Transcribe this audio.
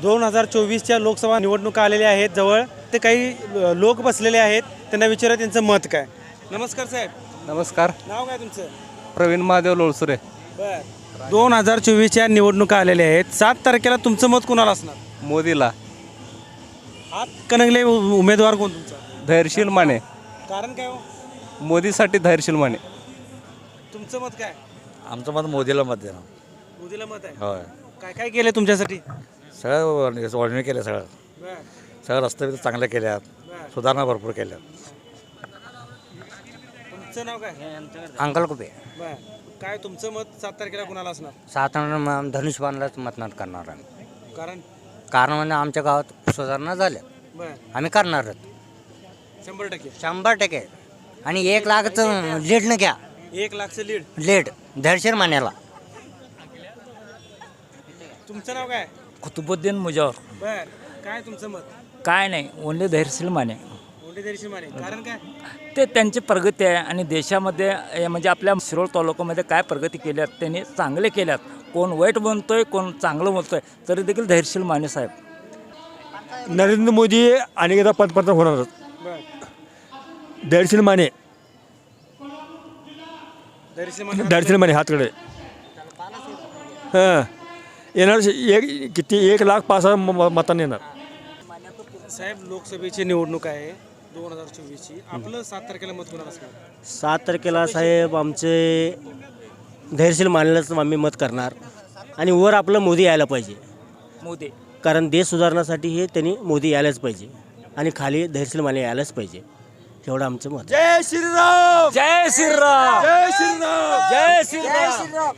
2024च्या लोकसभा निवडणुका आलेल्या आहेत जवळ. ते काही लोक बसलेले आहेत, त्यांना विचारा त्यांचं मत काय. नमस्कार साहेब. नमस्कार. नाव काय तुमचं? प्रवीण महादेव लोळसुरे. बर. 2024च्या निवडणुका आलेल्या आहेत. 7 तारखेला तुमचं मत कोणाला असणार? मोदीला. हात कणंगले उमेदवार कोण तुमचा? धैर्यशील माने. कारण काय हो? मोदीसाठी धैर्यशील माने. तुमचं मत काय? आमचं मत मोदीला मत देणार. मोदीला मत आहे. होय. काय काय केलं तुमच्यासाठी? सगळं वर्णन केलं. सगळं रस्ते चांगले केल्यात. सुधारणा भरपूर केल्यात. तुमचं नाव काय? Uncle coupe. बर. काय तुमचं मत 7 तारखेला कोणाला असणार? 7 धनुष्यबाणलाच मतदान करणार आम्ही. कारण म्हणजे आमच्या गावात सुधारणा झाल्या, बर आम्ही करणारच 100%. 100%. आणि 1 लाखाचं लीडनं घ्या. 1 लाखचं लीड. लीड धैर्यशील मान्याला. तुमचं नाव काय? कुतुबुद्दीन मुजावर. बर. काय तुमचं मत? काय नाही, ओनली धैर्यशील माने. ओंडे दर्शी माने. कारण काय? ते त्यांची प्रगती आहे आणि देशामध्ये म्हणजे आपल्या शिरोळ तालुक्यामध्ये काय प्रगती केल्यात त्यांनी चांगले केल्यात. कोण वाईट म्हणतोय, कोण चांगलं म्हणतोय, तरी देखील धैर्यशील माने साहेब. नरेंद्र मोदी अनेकदा पंतप्रधान होणार. बर. धैर्यशील माने. दर्शी माने हातकडे हां येणार. किती 1,05,000 मतांनी येणार. साहेब, लोकसभेची निवडणूक आहे 2024ची. आपलं 7 तारखेला मत कोणाला असणार? 7 तारखेला साहेब आमचे धैर्यशील मानल्याच आम्ही मत करणार. आणि वर आपलं मोदी यायला पाहिजे. मोदी. कारण देश सुधारण्यासाठी हे त्यांनी मोदी यायलाच पाहिजे आणि खाली धैर्यशील माने यायलाच पाहिजे. एवढं आमचं मत. जय श्रीराम. जय श्रीराम. जय श्रीराम. जय श्रीराम.